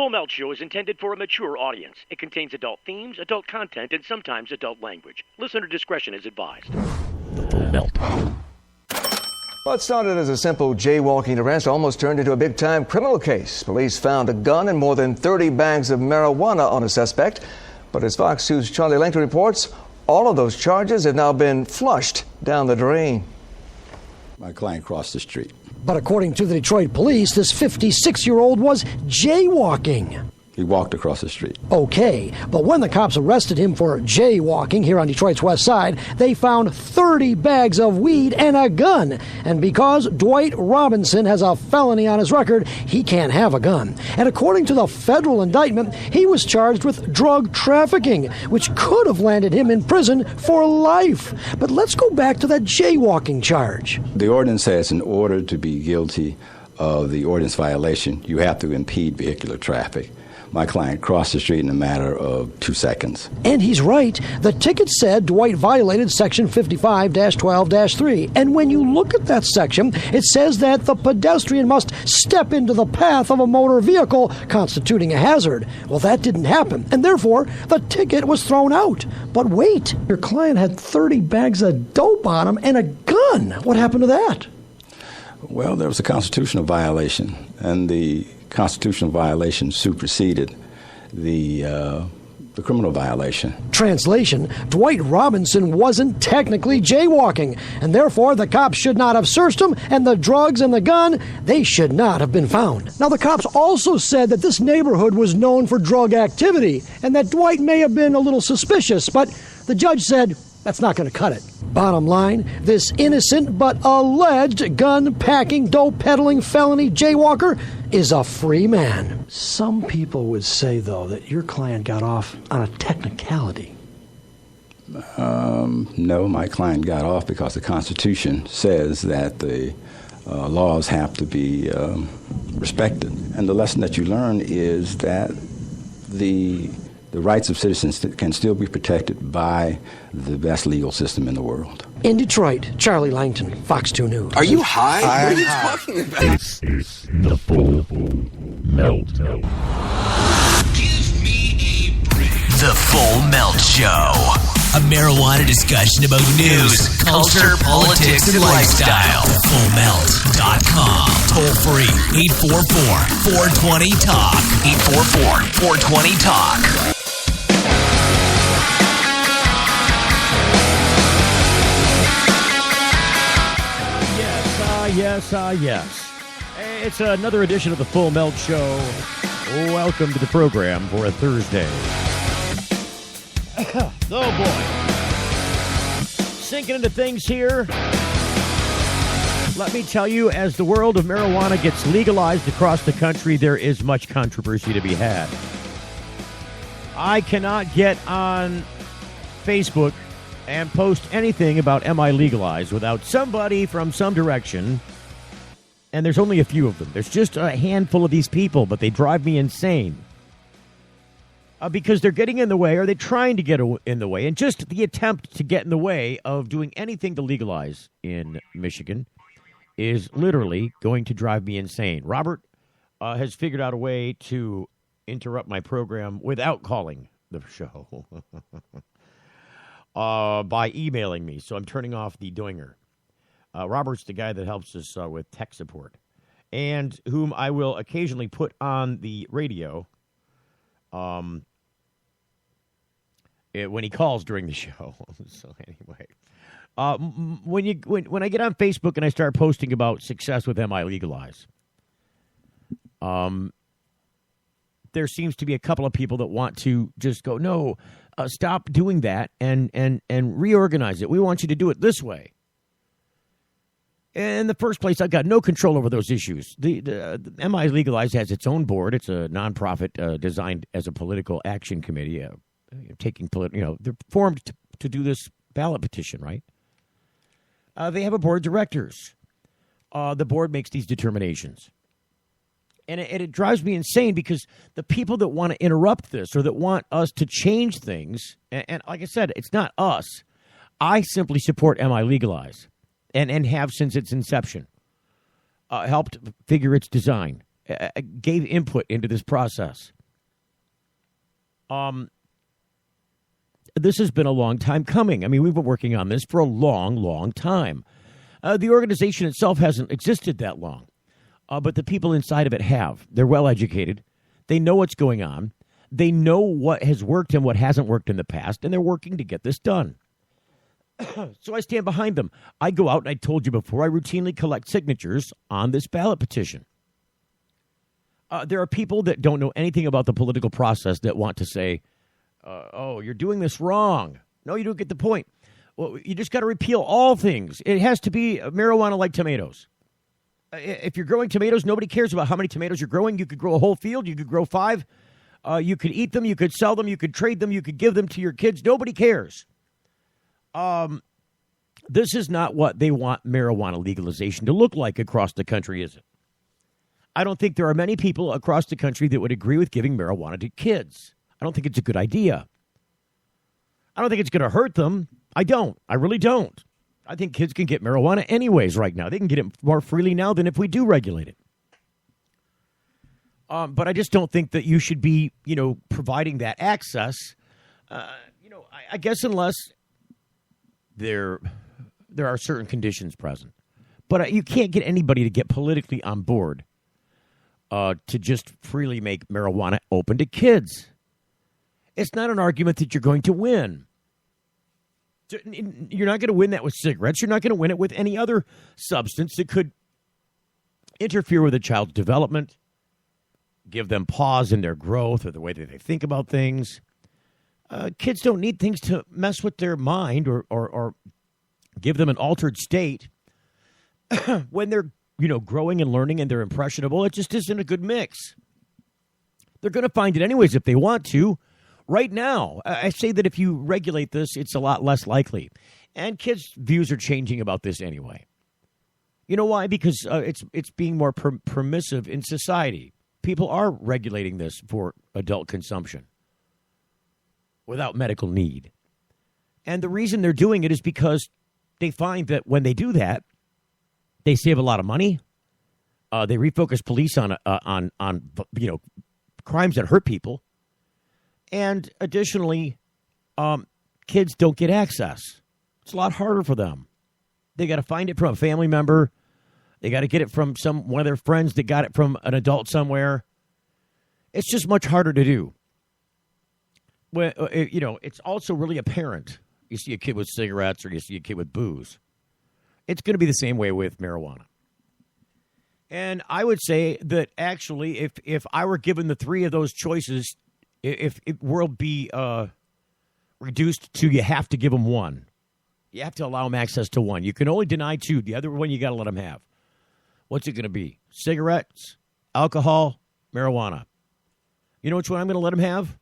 Full Melt Show is intended for a mature audience. It contains adult themes, adult content, and sometimes adult language. Listener discretion is advised. The Full Melt. What started as a simple jaywalking arrest almost turned into a big-time criminal case. Police found a gun and more than 30 bags of marijuana on a suspect. But as Fox 2's Charlie Langton reports, all of those charges have now been flushed down the drain. My client crossed the street. But according to the Detroit police, this 56-year-old was jaywalking. He walked across the street. Okay, but when the cops arrested him for jaywalking here on Detroit's west side, they found 30 bags of weed and a gun. And because Dwight Robinson has a felony on his record, he can't have a gun. And according to the federal indictment, he was charged with drug trafficking, which could have landed him in prison for life. But let's go back to that jaywalking charge. The ordinance says in order to be guilty of the ordinance violation, you have to impede vehicular traffic. My client crossed the street in a matter of 2 seconds. And he's right. The ticket said Dwight violated Section 55-12-3. And when you look at that section, it says that the pedestrian must step into the path of a motor vehicle constituting a hazard. Well, that didn't happen, and therefore the ticket was thrown out. But wait, your client had 30 bags of dope on him and a gun. What happened to that? Well, there was a constitutional violation, and the constitutional violation superseded the criminal violation. Translation, Dwight Robinson wasn't technically jaywalking, and therefore the cops should not have searched him, and the drugs and the gun, they should not have been found. Now, the cops also said that this neighborhood was known for drug activity, and that Dwight may have been a little suspicious, but the judge said that's not going to cut it. Bottom line, this innocent but alleged gun-packing, dope-peddling felony jaywalker is a free man. Some people would say, though, that your client got off on a technicality. No, my client got off because the Constitution says that the laws have to be respected. And the lesson that you learn is that the rights of citizens can still be protected by the best legal system in the world. In Detroit, Charlie Langton, Fox 2 News. Are you high? What are you talking about? This is the Full Melt. Give me a break. The Full Melt Show. A marijuana discussion about news, culture, politics, and lifestyle. FullMelt.com. Toll free. 844-420-TALK. 844-420-TALK. Yes. It's another edition of the Full Melt Show. Welcome to the program for a Thursday. Oh, boy. Sinking into things here. Let me tell you, as the world of marijuana gets legalized across the country, there is much controversy to be had. I cannot get on Facebook and post anything about MiLegalize without somebody from some direction, and there's only a few of them. There's just a handful of these people, but they drive me insane. Because they're getting in the way, or they're trying to get in the way, and just the attempt to get in the way of doing anything to legalize in Michigan is literally going to drive me insane. Robert has figured out a way to interrupt my program without calling the show by emailing me, so I'm turning off the dinger. Robert's the guy that helps us with tech support, and whom I will occasionally put on the radio when he calls during the show. So anyway, when I get on Facebook and I start posting about success with MiLegalize, there seems to be a couple of people that want to just go, no, stop doing that and reorganize it. We want you to do it this way. In the first place, I've got no control over those issues. The MiLegalize has its own board. It's a nonprofit designed as a political action committee, they're formed to do this ballot petition, right? They have a board of directors. The board makes these determinations. And it drives me insane because the people that want to interrupt this or that want us to change things, and like I said, it's not us. I simply support MiLegalize and have since its inception. Helped figure its design. gave input into this process. This has been a long time coming. I mean, we've been working on this for a long, long time. The organization itself hasn't existed that long, but the people inside of it have. They're well educated. They know what's going on. They know what has worked and what hasn't worked in the past, and they're working to get this done. So I stand behind them. I go out, and I told you before, I routinely collect signatures on this ballot petition. There are people that don't know anything about the political process that want to say, oh, you're doing this wrong. No, you don't get the point. Well, you just got to repeal all things. It has to be marijuana like tomatoes. If you're growing tomatoes, nobody cares about how many tomatoes you're growing. You could grow a whole field. You could grow 5. You could eat them. You could sell them. You could trade them. You could give them to your kids. Nobody cares. This is not what they want marijuana legalization to look like across the country, is it? I don't think there are many people across the country that would agree with giving marijuana to kids. I don't think it's a good idea. I don't think it's going to hurt them. I don't. I really don't. I think kids can get marijuana anyways right now. They can get it more freely now than if we do regulate it. But I just don't think that you should be, providing that access. I guess unless there are certain conditions present. But you can't get anybody to get politically on board to just freely make marijuana open to kids. It's not an argument that you're going to win. You're not going to win that with cigarettes. You're not going to win it with any other substance that could interfere with a child's development, give them pause in their growth or the way that they think about things. Kids don't need things to mess with their mind or give them an altered state when they're, growing and learning and they're impressionable. It just isn't a good mix. They're going to find it anyways if they want to. Right now, I say that if you regulate this, it's a lot less likely. And kids' views are changing about this anyway. You know why? Because it's being more permissive in society. People are regulating this for adult consumption without medical need. And the reason they're doing it is because they find that when they do that, they save a lot of money. They refocus police on crimes that hurt people. And additionally, kids don't get access. It's a lot harder for them. They got to find it from a family member. They got to get it from one of their friends that got it from an adult somewhere. It's just much harder to do. Well, it's also really apparent. You see a kid with cigarettes or you see a kid with booze. It's going to be the same way with marijuana. And I would say that actually, if I were given the 3 of those choices, if it will be reduced to you have to give them 1. You have to allow them access to 1. You can only deny 2. The other one you got to let them have. What's it going to be? Cigarettes, alcohol, marijuana. You know which one I'm going to let them have?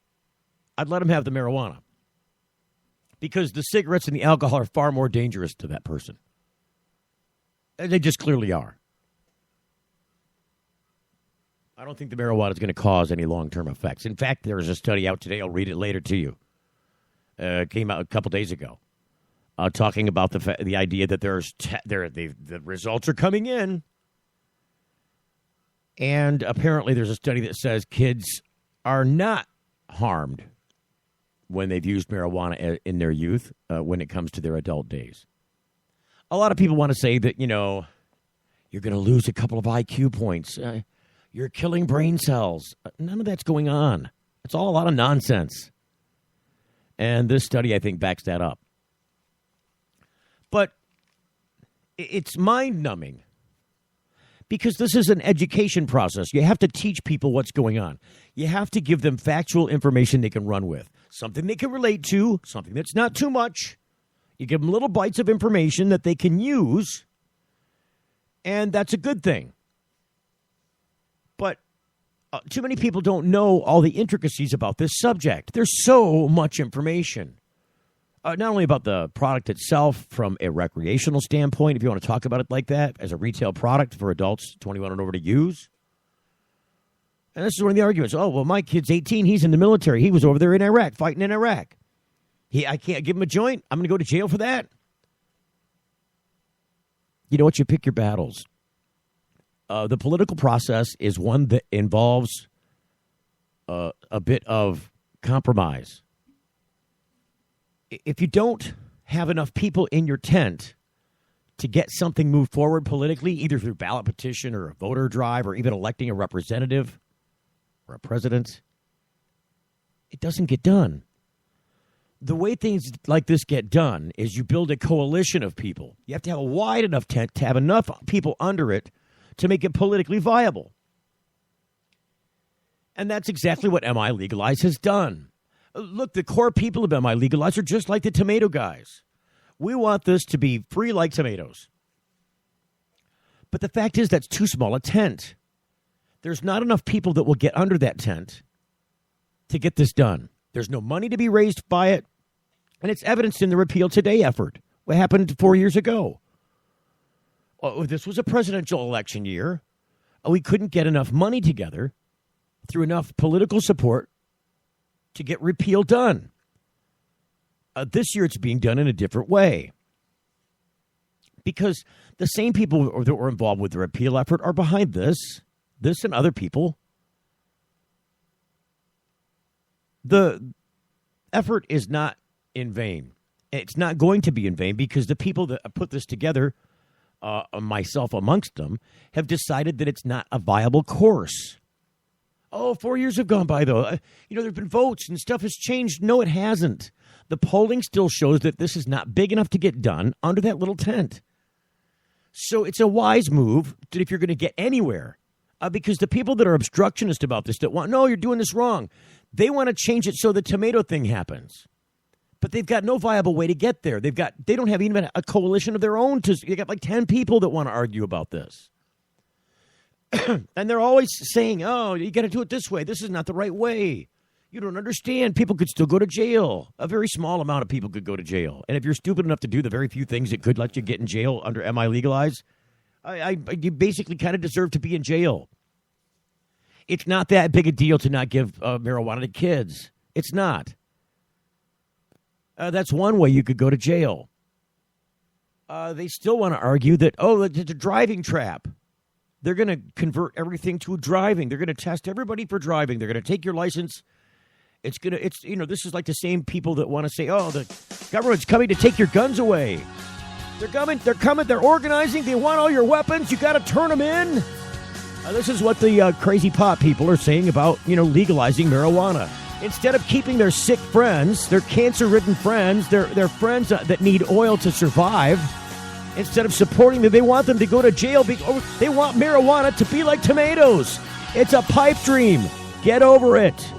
I'd let them have the marijuana. Because the cigarettes and the alcohol are far more dangerous to that person. And they just clearly are. I don't think the marijuana is going to cause any long-term effects. In fact, there is a study out today. I'll read it later to you. It came out a couple days ago, talking about the idea that the results are coming in, and apparently there's a study that says kids are not harmed when they've used marijuana in their youth when it comes to their adult days. A lot of people want to say that you're going to lose a couple of IQ points. You're killing brain cells. None of that's going on. It's all a lot of nonsense. And this study, I think, backs that up. But it's mind-numbing because this is an education process. You have to teach people what's going on. You have to give them factual information they can run with, something they can relate to, something that's not too much. You give them little bites of information that they can use, and that's a good thing. But too many people don't know all the intricacies about this subject. There's so much information, not only about the product itself from a recreational standpoint, if you want to talk about it like that, as a retail product for adults 21 and over to use. And this is one of the arguments. Oh, well, my kid's 18. He's in the military. He was over there in Iraq, fighting in Iraq. I can't give him a joint. I'm going to go to jail for that. You know what? You pick your battles. The political process is one that involves a bit of compromise. If you don't have enough people in your tent to get something moved forward politically, either through ballot petition or a voter drive or even electing a representative or a president, it doesn't get done. The way things like this get done is you build a coalition of people. You have to have a wide enough tent to have enough people under it to make it politically viable. And that's exactly what MiLegalize has done. Look, the core people of MiLegalize are just like the tomato guys. We want this to be free like tomatoes. But the fact is that's too small a tent. There's not enough people that will get under that tent to get this done. There's no money to be raised by it, and it's evidenced in the Repeal Today effort. What happened 4 years ago? Oh, this was a presidential election year. We couldn't get enough money together through enough political support to get repeal done. This year it's being done in a different way because the same people that were involved with the repeal effort are behind this and other people. The effort is not in vain. It's not going to be in vain because the people that put this together, myself amongst them, have decided that it's not a viable course. Oh, 4 years have gone by, though. There have been votes and stuff has changed. No, it hasn't. The polling still shows that this is not big enough to get done under that little tent. So it's a wise move that if you're going to get anywhere, because the people that are obstructionist about this, that want, no, you're doing this wrong, they want to change it so the tomato thing happens. But they've got no viable way to get there. They don't have even a coalition of their own. They got like 10 people that want to argue about this. And they're always saying, oh, you got to do it this way. This is not the right way. You don't understand. People could still go to jail. A very small amount of people could go to jail. And if you're stupid enough to do the very few things that could let you get in jail under MiLegalize, you basically kind of deserve to be in jail. It's not that big a deal to not give marijuana to kids. It's not. That's one way you could go to jail. They still want to argue that, it's a driving trap. They're going to convert everything to driving. They're going to test everybody for driving. They're going to take your license. This is like the same people that want to say, the government's coming to take your guns away. They're coming, they're organizing. They want all your weapons. You got to turn them in. This is what the crazy pot people are saying about, legalizing marijuana. Instead of keeping their sick friends, their cancer-ridden friends, their friends that need oil to survive, instead of supporting them, they want them to go to jail. They want marijuana to be like tomatoes. It's a pipe dream. Get over it.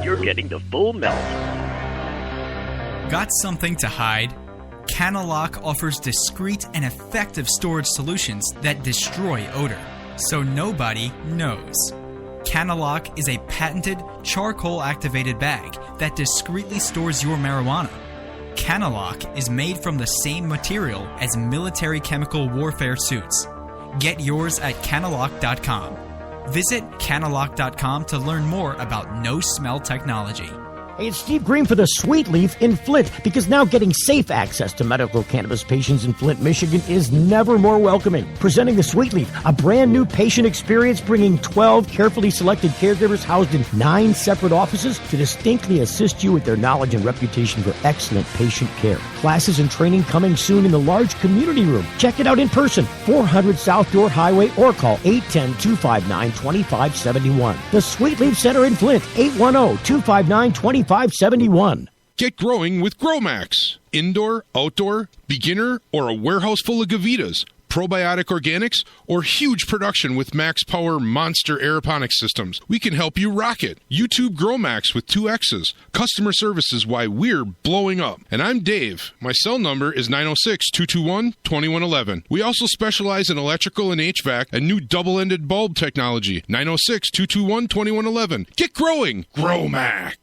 You're getting the full melt. Got something to hide? Canalock offers discreet and effective storage solutions that destroy odor, so nobody knows. Canalock is a patented charcoal-activated bag that discreetly stores your marijuana. Canalock is made from the same material as military chemical warfare suits. Get yours at canalock.com. Visit canalock.com to learn more about no-smell technology. Hey, it's Steve Green for the Sweet Leaf in Flint, because now getting safe access to medical cannabis patients in Flint, Michigan is never more welcoming. Presenting the Sweet Leaf, a brand new patient experience bringing 12 carefully selected caregivers housed in 9 separate offices to distinctly assist you with their knowledge and reputation for excellent patient care. Classes and training coming soon in the large community room. Check it out in person, 400 South Door Highway, or call 810-259-2571. The Sweet Leaf Center in Flint, 810-259-2571. Get growing with GrowMax. Indoor, outdoor, beginner, or a warehouse full of Gavitas. Probiotic organics, or huge production with Max Power monster aeroponics systems. We can help you rock it. YouTube GrowMax with 2 X's. Customer service is why we're blowing up. And I'm Dave. My cell number is 906-221-2111. We also specialize in electrical and HVAC and new double-ended bulb technology. 906-221-2111. Get growing. GrowMax.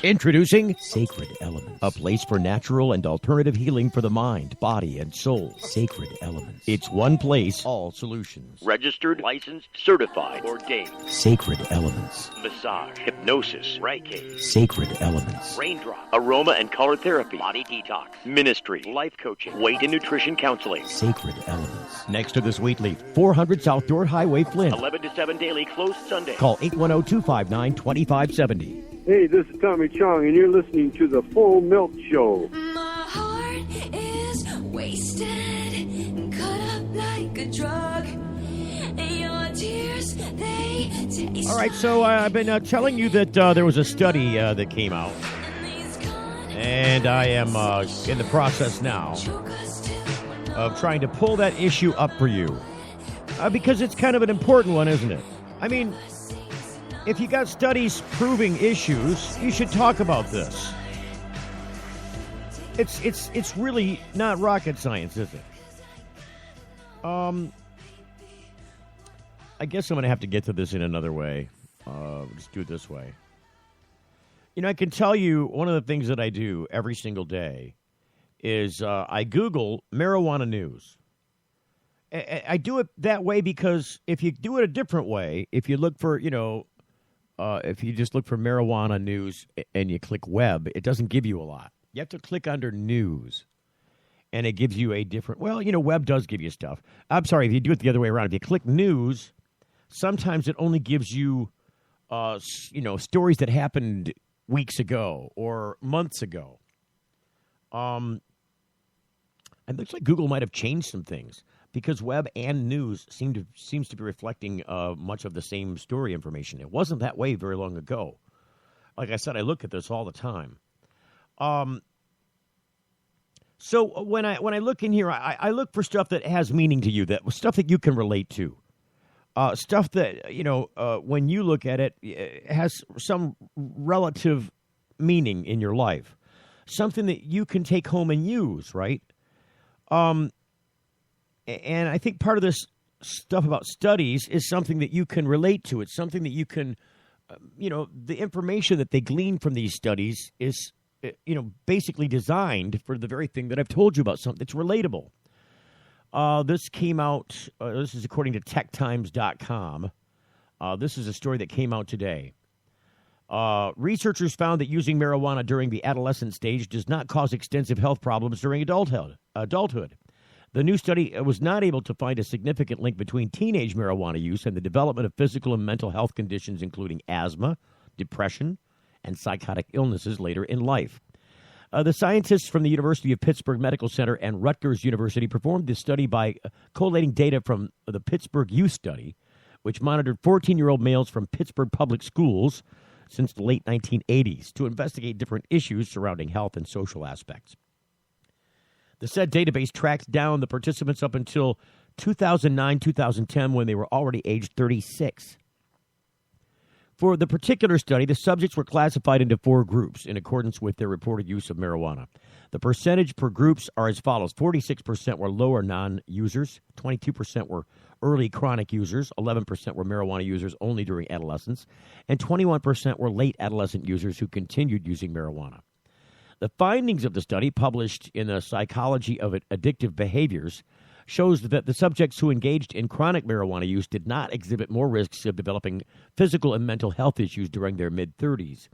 Introducing Sacred Elements, a place for natural and alternative healing for the mind, body, and soul. Sacred Elements. It's one place, all solutions. Registered, licensed, certified, ordained. Sacred Elements. Massage, hypnosis, Reiki. Sacred Elements. Raindrop, aroma and color therapy, body detox, ministry, life coaching, weight and nutrition counseling. Sacred Elements. next to the Sweet Leaf, 400 South Dort Highway, Flint. 11 to 7 daily, closed Sunday. Call 810-259-2570. Hey, this is Tommy Chong, and you're listening to The Full Melt Show. My heart is wasted, cut up like a drug, and your tears, they taste. All right, so I've been telling you that there was a study that came out, and I am in the process now of trying to pull that issue up for you, because it's kind of an important one, isn't it? I mean, if you got studies proving issues, you should talk about this. It's really not rocket science, is it? I guess I'm going to have to get to this in another way. Just do it this way. You know, I can tell you one of the things that I do every single day is I Google marijuana news. I do it that way because if you do it a different way, if you look for, if you just look for marijuana news and you click web, it doesn't give you a lot. You have to click under news, and it gives you a different, web does give you stuff. I'm sorry, if you do it the other way around, if you click news, sometimes it only gives you, stories that happened weeks ago or months ago. It looks like Google might have changed some things because web and news seems to be reflecting much of the same story information. It wasn't that way very long ago. Like I said, I look at this all the time. So when I look in here, I look for stuff that has meaning to you, stuff that you can relate to, stuff that when you look at it, it has some relative meaning in your life, something that you can take home and use, right? And I think part of this stuff about studies is something that you can relate to. It's something that you can, the information that they glean from these studies is, basically designed for the very thing that I've told you about, something that's relatable. This came out, this is according to techtimes.com. This is a story that came out today. Researchers found that using marijuana during the adolescent stage does not cause extensive health problems during adulthood. The new study was not able to find a significant link between teenage marijuana use and the development of physical and mental health conditions, including asthma, depression, and psychotic illnesses later in life. The scientists from the University of Pittsburgh Medical Center and Rutgers University performed this study by collating data from the Pittsburgh Youth Study, which monitored 14-year-old males from Pittsburgh public schools since the late 1980s to investigate different issues surrounding health and social aspects. The said database tracked down the participants up until 2009-2010 when they were already aged 36. For the particular study, the subjects were classified into 4 groups in accordance with their reported use of marijuana. The percentage per groups are as follows. 46% were lower non-users, 22% were early chronic users, 11% were marijuana users only during adolescence, and 21% were late adolescent users who continued using marijuana. The findings of the study, published in the Psychology of Addictive Behaviors, shows that the subjects who engaged in chronic marijuana use did not exhibit more risks of developing physical and mental health issues during their mid-30s.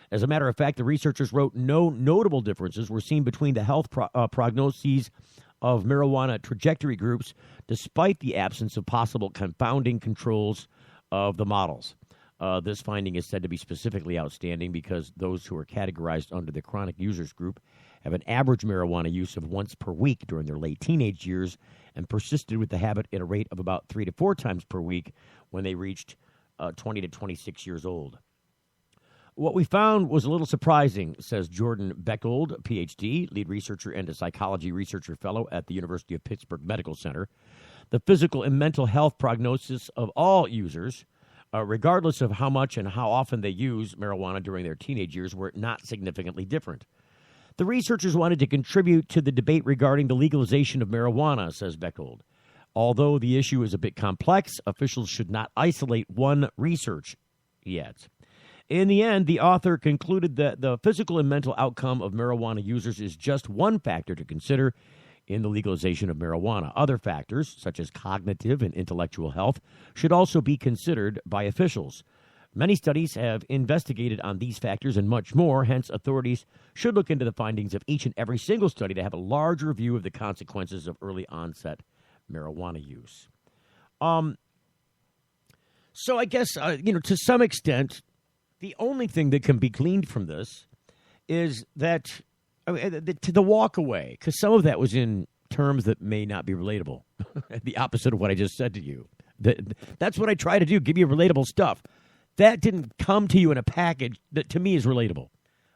As a matter of fact, the researchers wrote no notable differences were seen between the health prognoses of marijuana trajectory groups, despite the absence of possible confounding controls of the models. This finding is said to be specifically outstanding because those who are categorized under the chronic users group have an average marijuana use of once per week during their late teenage years and persisted with the habit at a rate of about 3 to 4 times per week when they reached 20 to 26 years old. What we found was a little surprising, says Jordan Beckold, Ph.D., lead researcher and a psychology researcher fellow at the University of Pittsburgh Medical Center. The physical and mental health prognosis of all users, regardless of how much and how often they use marijuana during their teenage years, were not significantly different. The researchers wanted to contribute to the debate regarding the legalization of marijuana, says Beckold. Although the issue is a bit complex, officials should not isolate one research, he adds. In the end, the author concluded that the physical and mental outcome of marijuana users is just one factor to consider in the legalization of marijuana. Other factors, such as cognitive and intellectual health, should also be considered by officials. Many studies have investigated on these factors and much more. Hence, authorities should look into the findings of each and every single study to have a larger view of the consequences of early onset marijuana use. So I guess, to some extent, the only thing that can be gleaned from this is that the walk away, because some of that was in terms that may not be relatable. The opposite of what I just said to you. That's what I try to do, give you relatable stuff. That didn't come to you in a package that to me is relatable.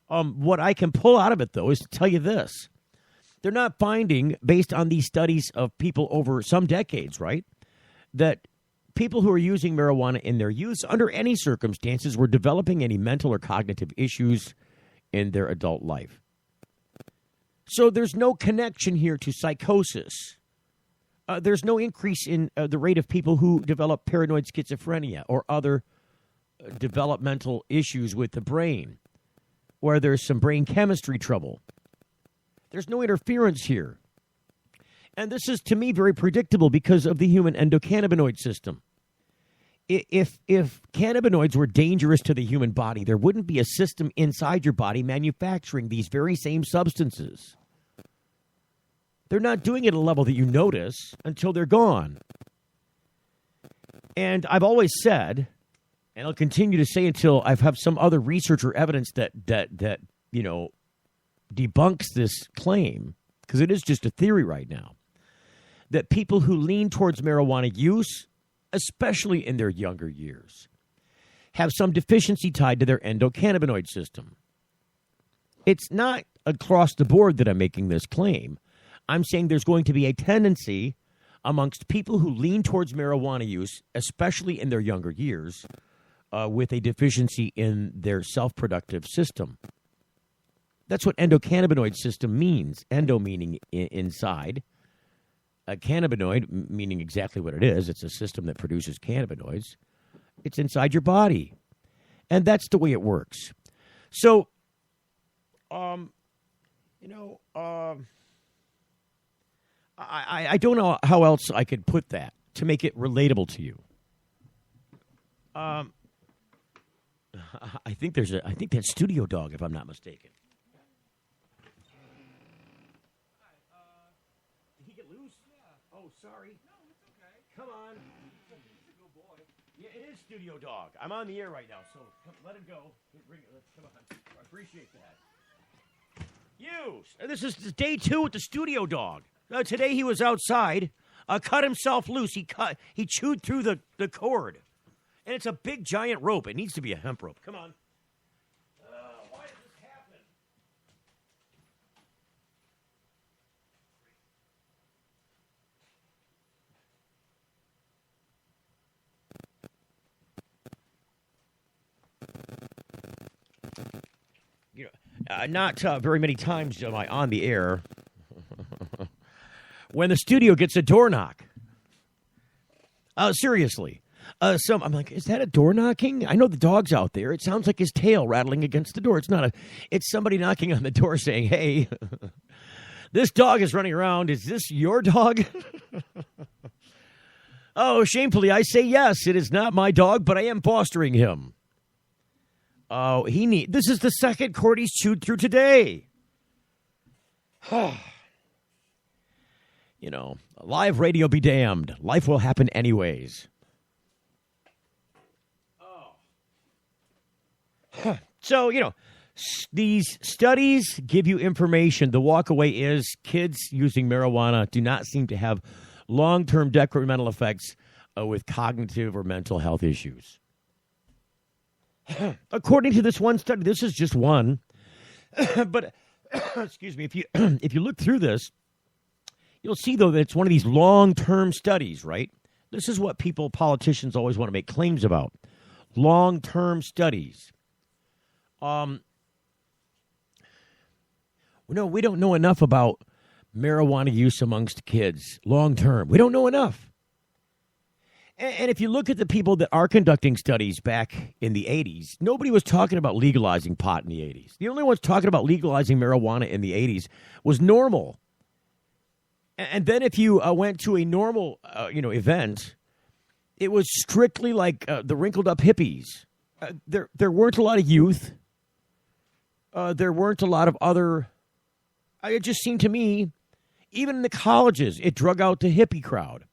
What I can pull out of it, though, is to tell you this. They're not finding, based on these studies of people over some decades, right, that people who are using marijuana in their youth, under any circumstances, were developing any mental or cognitive issues in their adult life. So there's no connection here to psychosis. There's no increase in the rate of people who develop paranoid schizophrenia or other developmental issues with the brain, where there's some brain chemistry trouble. There's no interference here. And this is, to me, very predictable because of the human endocannabinoid system. If cannabinoids were dangerous to the human body, there wouldn't be a system inside your body manufacturing these very same substances. They're not doing it at a level that you notice until they're gone. And I've always said, and I'll continue to say until I have some other research or evidence that debunks this claim, because it is just a theory right now, that people who lean towards marijuana use, especially in their younger years, have some deficiency tied to their endocannabinoid system. It's not across the board that I'm making this claim. I'm saying there's going to be a tendency amongst people who lean towards marijuana use, especially in their younger years, with a deficiency in their self-productive system. That's what endocannabinoid system means. Endo meaning inside. A cannabinoid meaning exactly what it is. It's a system that produces cannabinoids. It's inside your body. And that's the way it works. So, I don't know how else I could put that to make it relatable to you. I think that's Studio Dog, if I'm not mistaken. Did he get loose? Yeah. Oh, sorry. No, it's okay. Come on. He's a good boy. Yeah, it is Studio Dog. I'm on the air right now, so let him go. Come on. I appreciate that. This is day 2 with the Studio Dog. Today he was outside, cut himself loose. He chewed through the cord. And it's a big, giant rope. It needs to be a hemp rope. Come on. Why did this happen? Not very many times am I on the air when the studio gets a door knock. Seriously. I'm like, is that a door knocking? I know the dog's out there. It sounds like his tail rattling against the door. It's not it's somebody knocking on the door saying, hey, this dog is running around. Is this your dog? Oh, shamefully, I say yes. It is not my dog, but I am fostering him. Oh, this is the second cord he's chewed through today. Live radio be damned. Life will happen anyways. So, these studies give you information. The walkaway is kids using marijuana do not seem to have long-term detrimental effects with cognitive or mental health issues. According to this one study, this is just one, but excuse me, if you look through this, you'll see, though, that it's one of these long-term studies, right? This is what politicians always want to make claims about. Long-term studies. No, we don't know enough about marijuana use amongst kids long-term. We don't know enough. And if you look at the people that are conducting studies back in the 80s, nobody was talking about legalizing pot in the 80s. The only ones talking about legalizing marijuana in the 80s was normal. And then if you went to a normal, event, it was strictly like the wrinkled-up hippies. There weren't a lot of youth. There weren't a lot of other. It just seemed to me, Even in the colleges, it drug out the hippie crowd.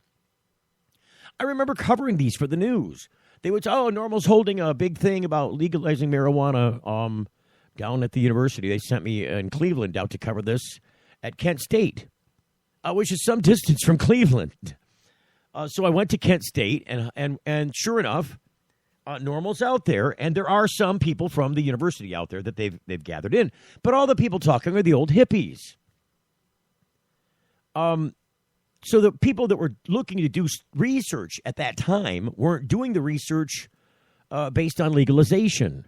I remember covering these for the news. They would say, Normal's holding a big thing about legalizing marijuana down at the university. They sent me in Cleveland out to cover this at Kent State, which is some distance from Cleveland. So I went to Kent State, and sure enough, Normal's out there, and there are some people from the university out there that they've gathered in. But all the people talking are the old hippies. So the people that were looking to do research at that time weren't doing the research based on legalization.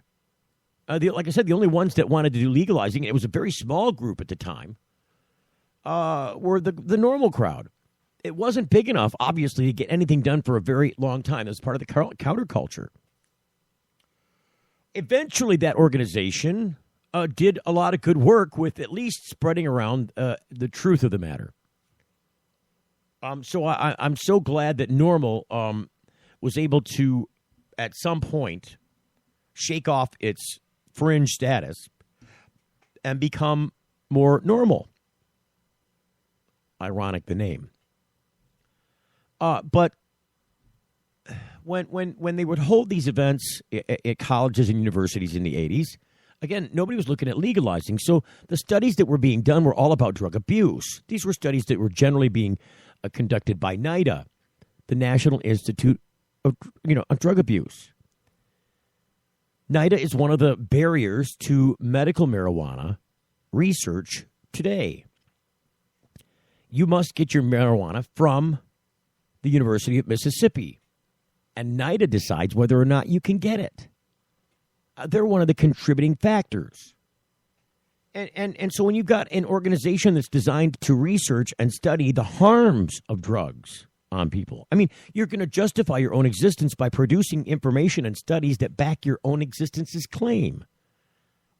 Like I said, the only ones that wanted to do legalizing, it was a very small group at the time, were the normal crowd. It wasn't big enough, obviously, to get anything done for a very long time as part of the counterculture. Eventually, that organization did a lot of good work with at least spreading around the truth of the matter. So I'm so glad that Normal was able to, at some point, shake off its fringe status and become more normal. Ironic, the name. But when they would hold these events at colleges and universities in the 80s, again, nobody was looking at legalizing. So the studies that were being done were all about drug abuse. These were studies that were generally being conducted by NIDA, the National Institute of Drug Abuse. NIDA is one of the barriers to medical marijuana research today. You must get your marijuana from the University of Mississippi, and NIDA decides whether or not you can get it. They're one of the contributing factors. And so when you've got an organization that's designed to research and study the harms of drugs on people, I mean, you're going to justify your own existence by producing information and studies that back your own existence's claim.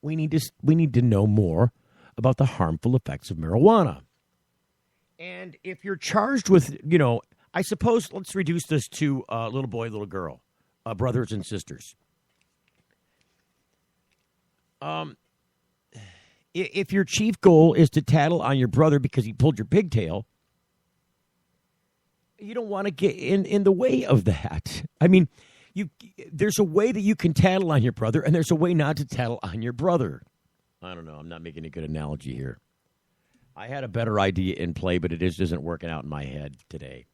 We need to know more about the harmful effects of marijuana. And if you're charged with, I suppose, let's reduce this to little boy, little girl, brothers and sisters. If your chief goal is to tattle on your brother because he pulled your pigtail, you don't want to get in the way of that. I mean, there's a way that you can tattle on your brother, and there's a way not to tattle on your brother. I don't know. I'm not making a good analogy here. I had a better idea in play, but it just isn't working out in my head today.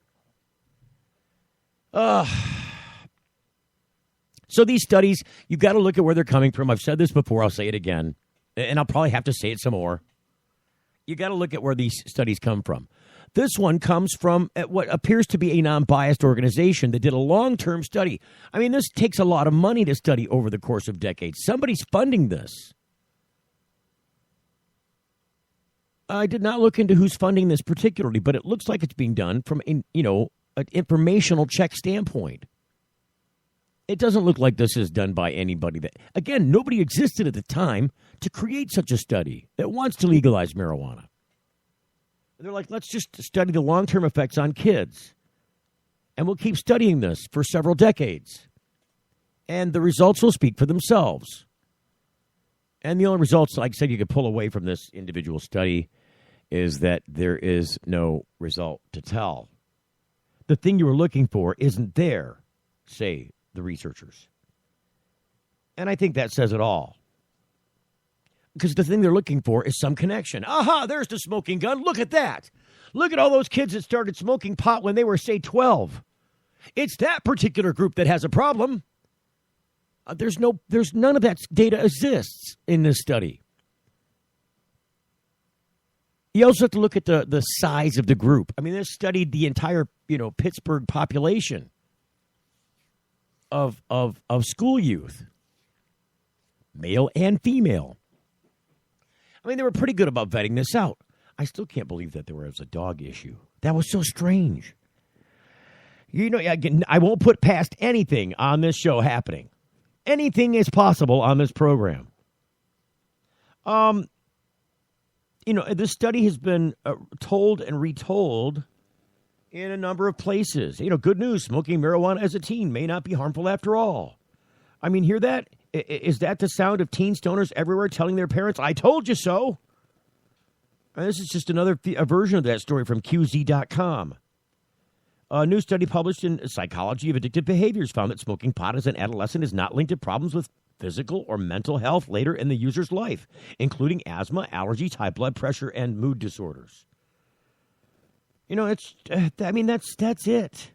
So these studies, you've got to look at where they're coming from. I've said this before. I'll say it again. And I'll probably have to say it some more. You got to look at where these studies come from. This one comes from what appears to be a non-biased organization that did a long-term study. I mean, this takes a lot of money to study over the course of decades. Somebody's funding this. I did not look into who's funding this particularly, but it looks like it's being done from an informational check standpoint. It doesn't look like this is done by anybody that, again, nobody existed at the time to create such a study that wants to legalize marijuana. They're like, let's just study the long-term effects on kids. And we'll keep studying this for several decades. And the results will speak for themselves. And the only results, like I said, you could pull away from this individual study is that there is no result to tell. The thing you were looking for isn't there, say the researchers. And I think that says it all. Because the thing they're looking for is some connection. Aha, there's the smoking gun. Look at that. Look at all those kids that started smoking pot when they were, say, 12. It's that particular group that has a problem. There's none of that data exists in this study. You also have to look at the size of the group. I mean, this studied the entire, Pittsburgh population of school youth, male and female. I mean, they were pretty good about vetting this out. I still can't believe that there was a dog issue. That was so strange. I won't put past anything on this show happening. Anything is possible on this program. This study has been told and retold in a number of places. Good news, smoking marijuana as a teen may not be harmful after all. I mean, hear that? Is that the sound of teen stoners everywhere telling their parents, I told you so? This is just another a version of that story from QZ.com. A new study published in Psychology of Addictive Behaviors found that smoking pot as an adolescent is not linked to problems with physical or mental health later in the user's life, including asthma, allergies, high blood pressure, and mood disorders. You know, it's, I mean, that's it.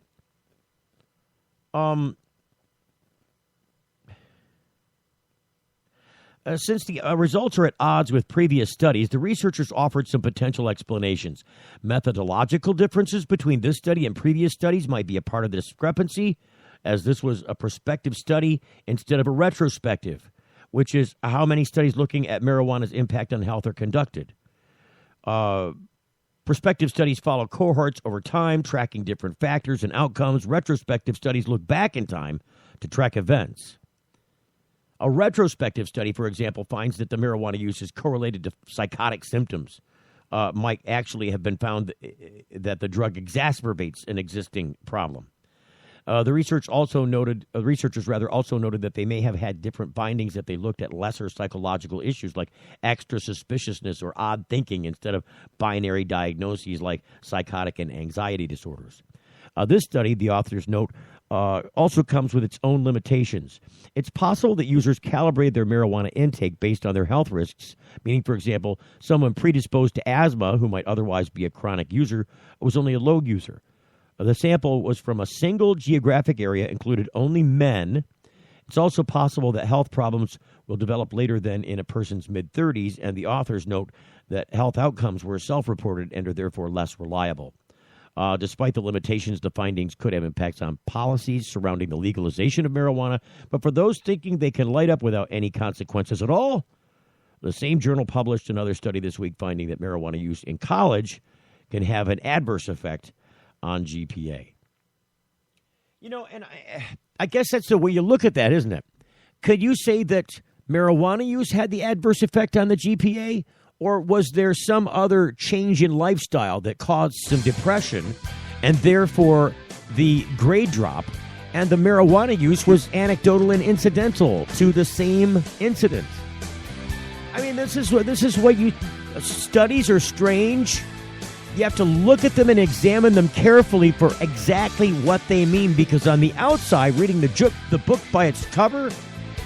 Since the results are at odds with previous studies, the researchers offered some potential explanations. Methodological differences between this study and previous studies might be a part of the discrepancy, as this was a prospective study instead of a retrospective, which is how many studies looking at marijuana's impact on health are conducted. Prospective studies follow cohorts over time, tracking different factors and outcomes. Retrospective studies look back in time to track events. A retrospective study, for example, finds that the marijuana use is correlated to psychotic symptoms. Might actually have been found that the drug exacerbates an existing problem. The researchers also noted that they may have had different findings if they looked at lesser psychological issues like extra suspiciousness or odd thinking instead of binary diagnoses like psychotic and anxiety disorders. This study, the authors note, also comes with its own limitations. It's possible that users calibrate their marijuana intake based on their health risks, meaning, for example, someone predisposed to asthma who might otherwise be a chronic user was only a low user. The sample was from a single geographic area, included only men. It's also possible that health problems will develop later than in a person's mid-30s, and the authors note that health outcomes were self-reported and are therefore less reliable. Despite the limitations, the findings could have impacts on policies surrounding the legalization of marijuana, but for those thinking they can light up without any consequences at all, the same journal published another study this week finding that marijuana use in college can have an adverse effect on GPA. You know, and I guess that's the way you look at that, isn't it? Could you say that marijuana use had the adverse effect on the GPA? Or was there some other change in lifestyle that caused some depression and therefore the grade drop, and the marijuana use was anecdotal and incidental to the same incident? I mean, this is what you... Studies are strange. You have to look at them and examine them carefully for exactly what they mean, because on the outside, reading the book by its cover,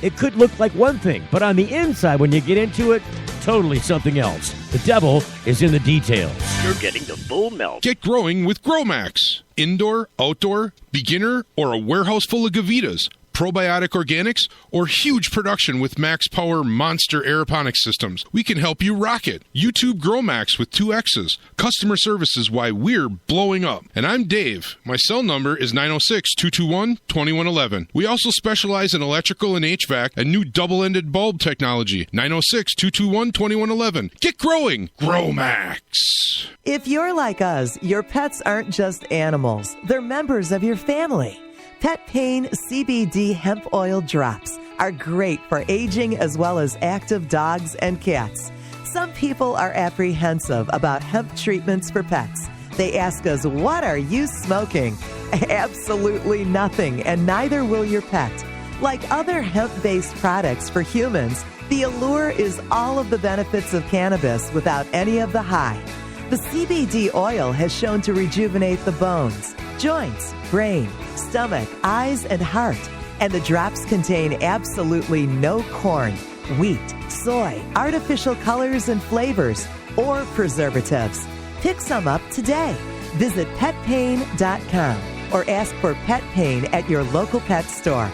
it could look like one thing, but on the inside, when you get into it, totally something else. The devil is in the details. You're getting the full melt. Get growing with GrowMax. Indoor, outdoor, beginner, or a warehouse full of Gavitas. Probiotic organics, or huge production with max power monster aeroponics systems. We can help you rock it. YouTube GrowMax with 2 X's. Customer service is why we're blowing up. And I'm Dave. My cell number is 906-221-2111. We also specialize in electrical and HVAC and new double-ended bulb technology. 906-221-2111. Get growing. GrowMax. If you're like us, your pets aren't just animals. They're members of your family. Pet Pain CBD hemp oil drops are great for aging as well as active dogs and cats. Some people are apprehensive about hemp treatments for pets. They ask us, what are you smoking? Absolutely nothing, and neither will your pet. Like other hemp-based products for humans, the allure is all of the benefits of cannabis without any of the high. The CBD oil has shown to rejuvenate the bones, joints, brain, stomach, eyes, and heart. And the drops contain absolutely no corn, wheat, soy, artificial colors and flavors, or preservatives. Pick some up today. Visit petpain.com or ask for Pet Pain at your local pet store.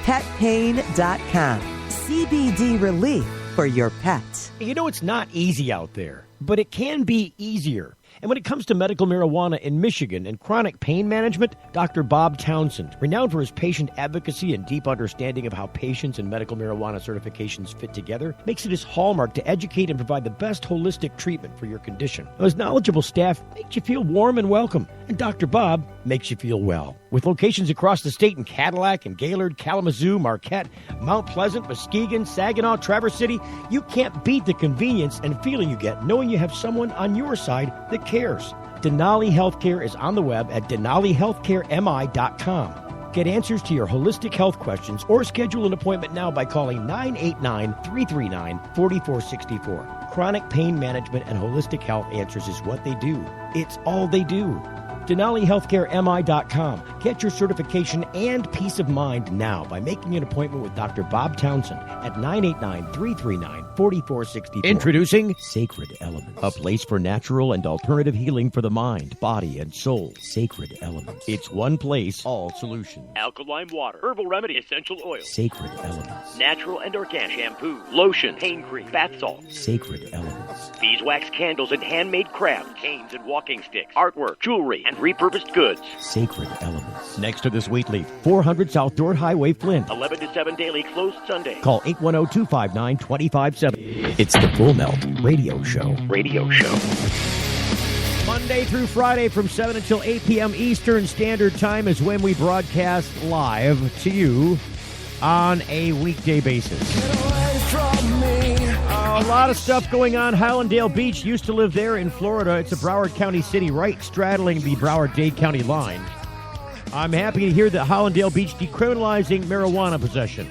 Petpain.com. CBD relief for your pet. You know, it's not easy out there, but it can be easier. And when it comes to medical marijuana in Michigan and chronic pain management, Dr. Bob Townsend, renowned for his patient advocacy and deep understanding of how patients and medical marijuana certifications fit together, makes it his hallmark to educate and provide the best holistic treatment for your condition. His knowledgeable staff makes you feel warm and welcome, and Dr. Bob makes you feel well. With locations across the state in Cadillac and Gaylord, Kalamazoo, Marquette, Mount Pleasant, Muskegon, Saginaw, Traverse City, you can't beat the convenience and feeling you get knowing you have someone on your side that cares. Denali Healthcare is on the web at denalihealthcaremi.com. Get answers to your holistic health questions or schedule an appointment now by calling 989-339-4464. Chronic pain management and holistic health answers is what they do. It's all they do. DenaliHealthcareMI.com. Get your certification and peace of mind now by making an appointment with Dr. Bob Townsend at 989-339-4464. Introducing Sacred Elements, a place for natural and alternative healing for the mind, body, and soul. Sacred Elements. It's one place, all solutions. Alkaline water, herbal remedy, essential oil, Sacred Elements. natural and organic shampoo, lotion, pain cream, bath salt, Sacred Elements. beeswax candles and handmade crafts, canes and walking sticks, artwork, jewelry, and repurposed goods. Sacred Elements. Next to this wheat leaf, 400 South Dordt Highway, Flint. 11 to 7 daily, closed Sunday. Call 810-259-2570. It's the Full Melt Radio Show. Monday through Friday from 7 until 8 p.m. Eastern Standard Time is when we broadcast live to you on a weekday basis. A lot of stuff going on. Highlandale Beach, used to live there in Florida. It's a Broward County city right straddling the Broward-Dade County line. I'm happy to hear that Highlandale Beach decriminalizing marijuana possession.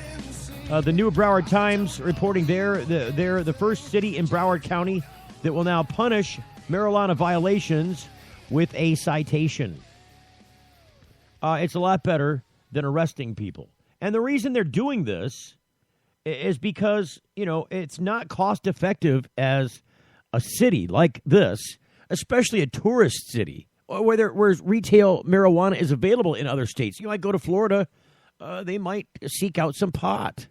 The New Broward Times reporting they're the first city in Broward County that will now punish marijuana violations with a citation. It's a lot better than arresting people. And the reason they're doing this is because, it's not cost effective as a city like this, especially a tourist city, where retail marijuana is available in other states. You might go to Florida, they might seek out some pot.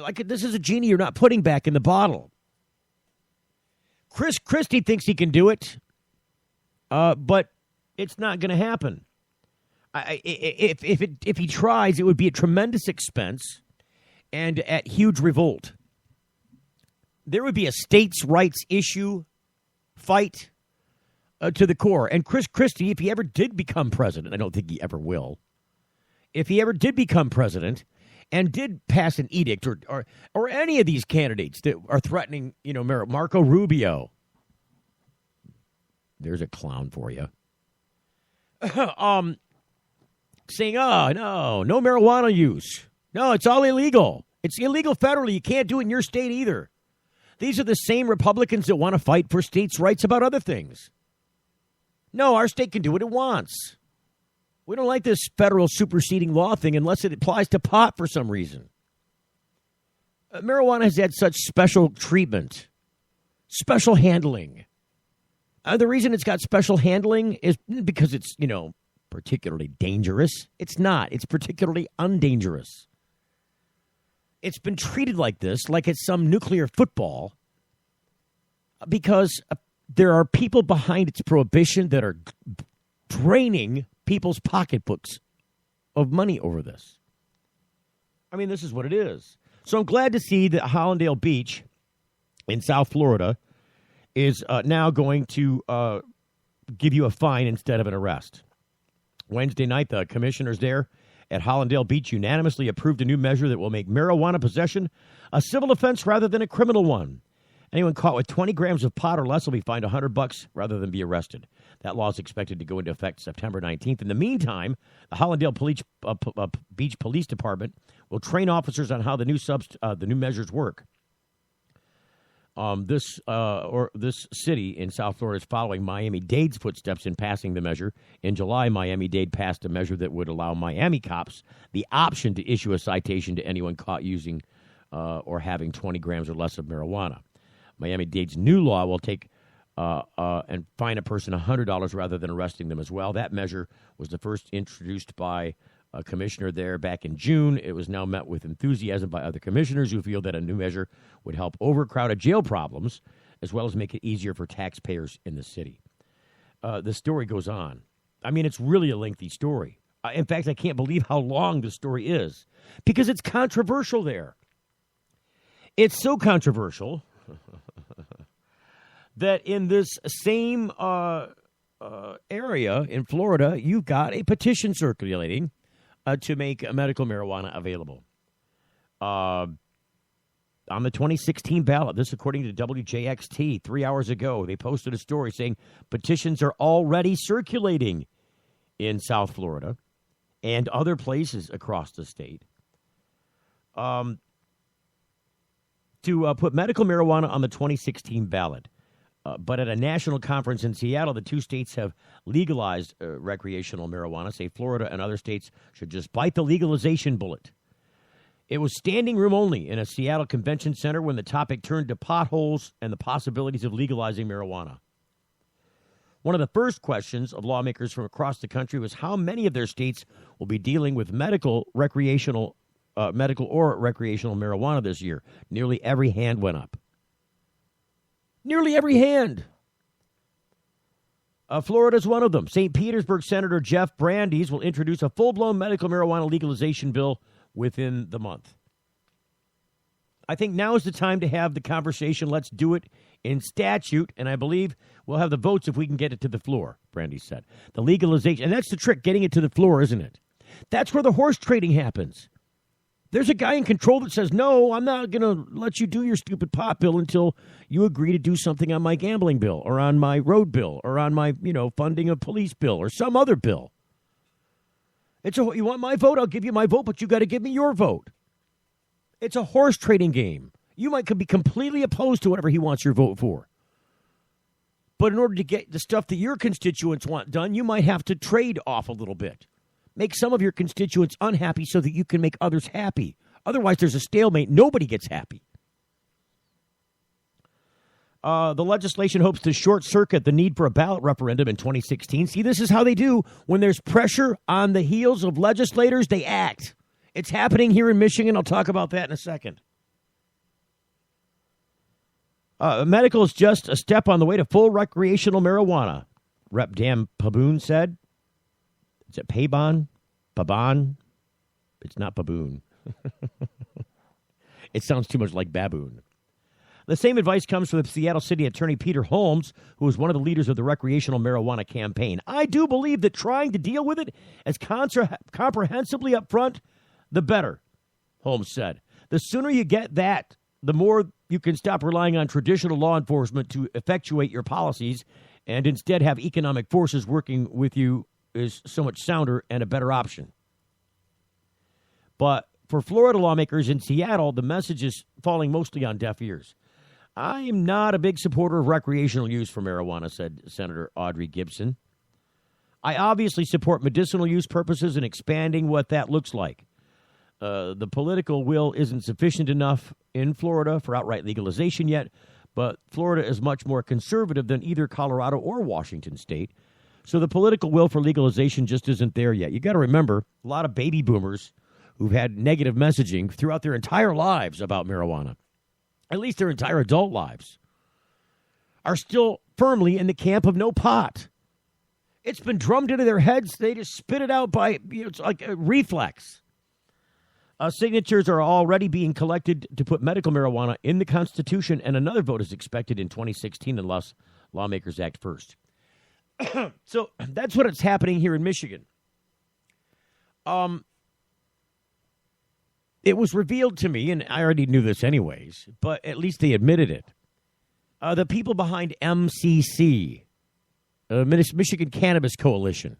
Like, this is a genie you're not putting back in the bottle. Chris Christie thinks he can do it, but it's not going to happen. If he tries, it would be a tremendous expense and at huge revolt. There would be a states' rights issue fight to the core. And Chris Christie, if he ever did become president, I don't think he ever will, if he ever did become president and did pass an edict or any of these candidates that are threatening, Marco Rubio, there's a clown for you, saying, no marijuana use. No, it's all illegal. It's illegal federally. You can't do it in your state either. These are the same Republicans that want to fight for states' rights about other things. No, our state can do what it wants. We don't like this federal superseding law thing unless it applies to pot for some reason. Marijuana has had such special treatment, special handling. The reason it's got special handling is because it's, particularly dangerous. It's not. It's particularly undangerous. It's been treated like this, like it's some nuclear football, because there are people behind its prohibition that are draining people's pocketbooks of money over this. I mean, this is what it is. So I'm glad to see that Highlandale Beach in South Florida is now going to give you a fine instead of an arrest. Wednesday night, the commissioners there at Highlandale Beach unanimously approved a new measure that will make marijuana possession a civil offense rather than a criminal one. Anyone caught with 20 grams of pot or less will be fined $100 rather than be arrested. That law is expected to go into effect September 19th. In the meantime, the Highlandale Beach Police Department will train officers on how the new measures work. This city in South Florida is following Miami-Dade's footsteps in passing the measure. In July, Miami-Dade passed a measure that would allow Miami cops the option to issue a citation to anyone caught using or having 20 grams or less of marijuana. Miami-Dade's new law will take and fine a person $100 rather than arresting them as well. That measure was the first introduced by a commissioner there back in June. It was now met with enthusiasm by other commissioners who feel that a new measure would help overcrowded jail problems as well as make it easier for taxpayers in the city. The story goes on. I mean, it's really a lengthy story. In fact, I can't believe how long the story is because it's controversial there. It's so controversial that in this same area in Florida, you've got a petition circulating to make medical marijuana available. On the 2016 ballot, this according to WJXT, 3 hours ago, they posted a story saying petitions are already circulating in South Florida and other places across the state to put medical marijuana on the 2016 ballot. But at a national conference in Seattle, the two states have legalized recreational marijuana. Say Florida and other states should just bite the legalization bullet. It was standing room only in a Seattle convention center when the topic turned to potholes and the possibilities of legalizing marijuana. One of the first questions of lawmakers from across the country was how many of their states will be dealing with medical or recreational marijuana this year. Nearly every hand went up. Nearly every hand. Florida's one of them. St. Petersburg Senator Jeff Brandeis will introduce a full-blown medical marijuana legalization bill within the month. I think now is the time to have the conversation. Let's do it in statute, and I believe we'll have the votes if we can get it to the floor, Brandeis said. The legalization, and that's the trick, getting it to the floor, isn't it? That's where the horse trading happens. There's a guy in control that says, no, I'm not going to let you do your stupid pot bill until you agree to do something on my gambling bill or on my road bill or on my, funding of police bill or some other bill. You want my vote? I'll give you my vote, but you got to give me your vote. It's a horse trading game. You could be completely opposed to whatever he wants your vote for. But in order to get the stuff that your constituents want done, you might have to trade off a little bit. Make some of your constituents unhappy so that you can make others happy. Otherwise, there's a stalemate. Nobody gets happy. The legislation hopes to short-circuit the need for a ballot referendum in 2016. See, this is how they do. When there's pressure on the heels of legislators, they act. It's happening here in Michigan. I'll talk about that in a second. Medical is just a step on the way to full recreational marijuana, Rep. Dan Paboon said. Is it Pabon? Babon? It's not baboon. It sounds too much like baboon. The same advice comes from the Seattle City Attorney Peter Holmes, who is one of the leaders of the recreational marijuana campaign. I do believe that trying to deal with it as comprehensively up front, the better, Holmes said. The sooner you get that, the more you can stop relying on traditional law enforcement to effectuate your policies and instead have economic forces working with you is so much sounder and a better option. But for Florida lawmakers in Seattle, the message is falling mostly on deaf ears. I am not a big supporter of recreational use for marijuana, said Senator Audrey Gibson. I obviously support medicinal use purposes and expanding what that looks like. The political will isn't sufficient enough in Florida for outright legalization yet, but Florida is much more conservative than either Colorado or Washington state. So the political will for legalization just isn't there yet. You got to remember, a lot of baby boomers who've had negative messaging throughout their entire lives about marijuana, at least their entire adult lives, are still firmly in the camp of no pot. It's been drummed into their heads. They just spit it out by, it's like a reflex. Signatures are already being collected to put medical marijuana in the Constitution, and another vote is expected in 2016 unless lawmakers act first. So that's what is happening here in Michigan. It was revealed to me, and I already knew this anyways, but at least they admitted it. The people behind MCC, Michigan Cannabis Coalition,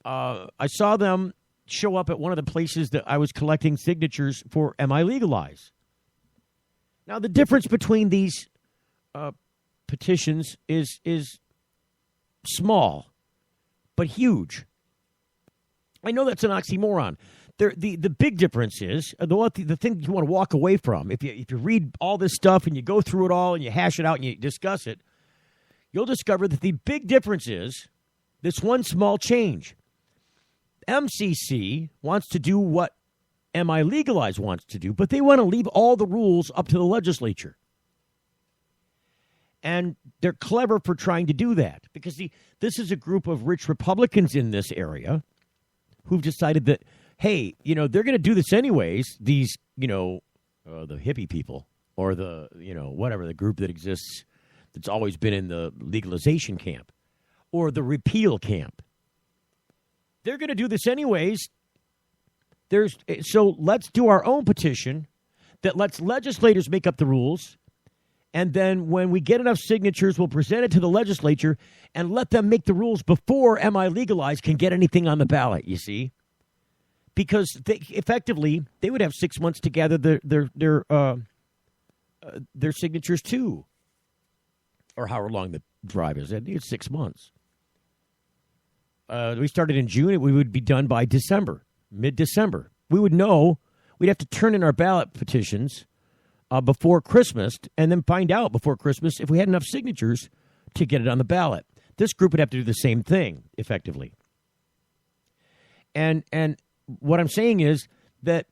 I saw them show up at one of the places that I was collecting signatures for MiLegalize. Now, the difference between these petitions is small, but huge. I know that's an oxymoron. The big difference is, the thing you want to walk away from, if you read all this stuff and you go through it all and you hash it out and you discuss it, you'll discover that the big difference is this one small change. MCC wants to do what MiLegalize wants to do, but they want to leave all the rules up to the legislature. And they're clever for trying to do that because this is a group of rich Republicans in this area who've decided that, hey, they're going to do this anyways. These, the hippie people or the, whatever, the group that exists that's always been in the legalization camp or the repeal camp. They're going to do this anyways. So let's do our own petition that lets legislators make up the rules And then when we get enough signatures, we'll present it to the legislature and let them make the rules before MiLegalize can get anything on the ballot, you see? Because effectively, they would have 6 months to gather their signatures too. Or however long the drive is. I think it's 6 months. We started in June. We would be done by December, mid-December. We would know. We'd have to turn in our ballot petitions before Christmas and then find out before Christmas if we had enough signatures to get it on the ballot. This group would have to do the same thing, effectively. And what I'm saying is that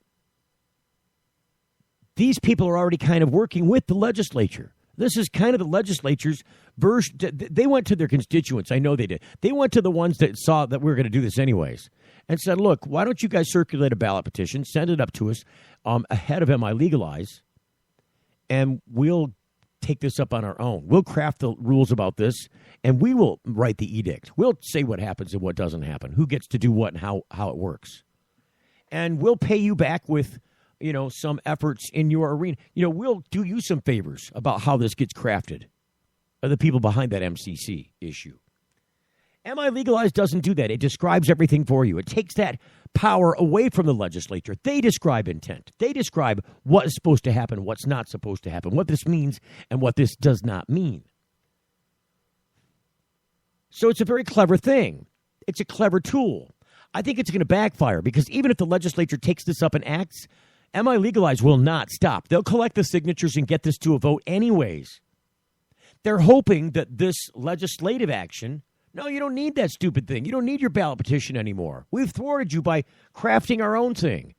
these people are already kind of working with the legislature. This is kind of the legislature's version. They went to their constituents. I know they did. They went to the ones that saw that we were going to do this anyways and said, look, why don't you guys circulate a ballot petition, send it up to us ahead of MiLegalize, and we'll take this up on our own. We'll craft the rules about this, and we will write the edict. We'll say what happens and what doesn't happen, who gets to do what and how it works. And we'll pay you back with, some efforts in your arena. We'll do you some favors about how this gets crafted. The people behind that MCC issue. MiLegalize doesn't do that. It describes everything for you. It takes that power away from the legislature. They describe intent. They describe what is supposed to happen, what's not supposed to happen, what this means, and what this does not mean. So it's a very clever thing. It's a clever tool. I think it's going to backfire because even if the legislature takes this up and acts, MiLegalize will not stop. They'll collect the signatures and get this to a vote anyways. They're hoping that this legislative action, no, you don't need that stupid thing. You don't need your ballot petition anymore. We've thwarted you by crafting our own thing.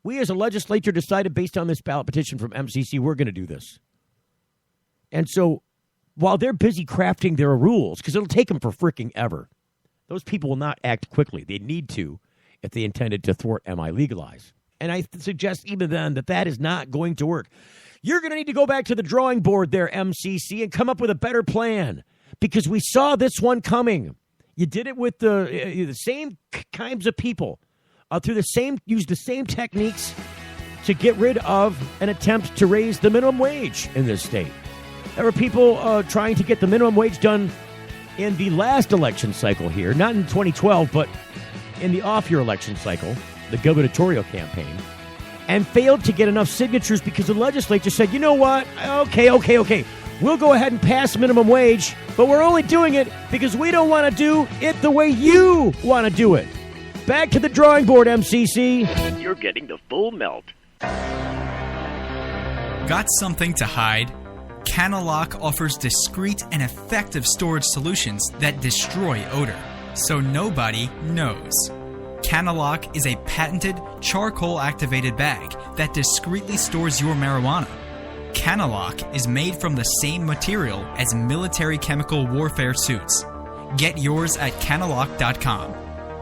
We as a legislature decided based on this ballot petition from MCC, we're going to do this. And so while they're busy crafting their rules, because it'll take them for freaking ever, those people will not act quickly. They need to if they intended to thwart MiLegalize. And I suggest even then that is not going to work. You're going to need to go back to the drawing board there, MCC, and come up with a better plan because we saw this one coming. You did it with the same kinds of people used the same techniques to get rid of an attempt to raise the minimum wage in this state. There were people trying to get the minimum wage done in the last election cycle here, not in 2012, but in the off-year election cycle, the gubernatorial campaign, and failed to get enough signatures because the legislature said, you know what, okay, we'll go ahead and pass minimum wage, but we're only doing it because we don't want to do it the way you want to do it. Back to the drawing board, MCC. You're getting the full melt. Got something to hide? Canalock offers discreet and effective storage solutions that destroy odor, so nobody knows. Canalock is a patented charcoal-activated bag that discreetly stores your marijuana. Canalock is made from the same material as military chemical warfare suits. Get yours at canalock.com.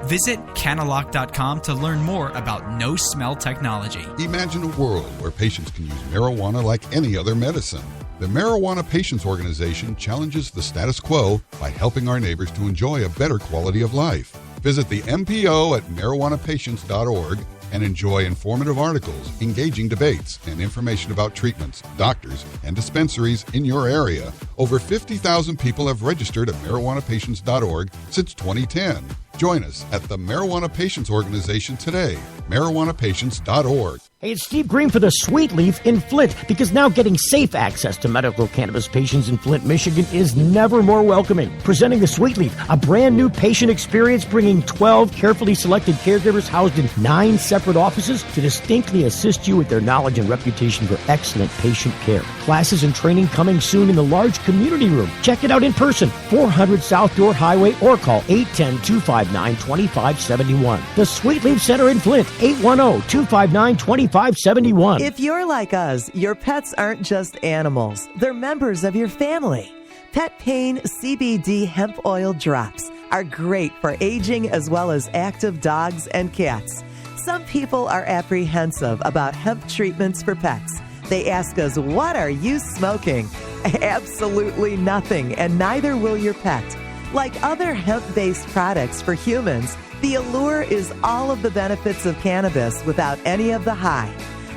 Visit canalock.com to learn more about no-smell technology. Imagine a world where patients can use marijuana like any other medicine. The Marijuana Patients Organization challenges the status quo by helping our neighbors to enjoy a better quality of life. Visit the MPO at marijuanapatients.org and enjoy informative articles, engaging debates, and information about treatments, doctors, and dispensaries in your area. Over 50,000 people have registered at marijuanapatients.org since 2010. Join us at the Marijuana Patients Organization today, marijuanapatients.org. Hey, it's Steve Green for the Sweet Leaf in Flint, because now getting safe access to medical cannabis patients in Flint, Michigan is never more welcoming. Presenting the Sweet Leaf, a brand new patient experience bringing 12 carefully selected caregivers housed in 9 separate offices to distinctly assist you with their knowledge and reputation for excellent patient care. Classes and training coming soon in the large community room. Check it out in person, 400 South Door Highway, or call 810-259-2571. The Sweet Leaf Center in Flint, 810-259-2571. If you're like us, your pets aren't just animals. They're members of your family. Pet Pain CBD hemp oil drops are great for aging as well as active dogs and cats. Some people are apprehensive about hemp treatments for pets. They ask us, what are you smoking? Absolutely nothing, and neither will your pet. Like other hemp-based products for humans, the allure is all of the benefits of cannabis without any of the high.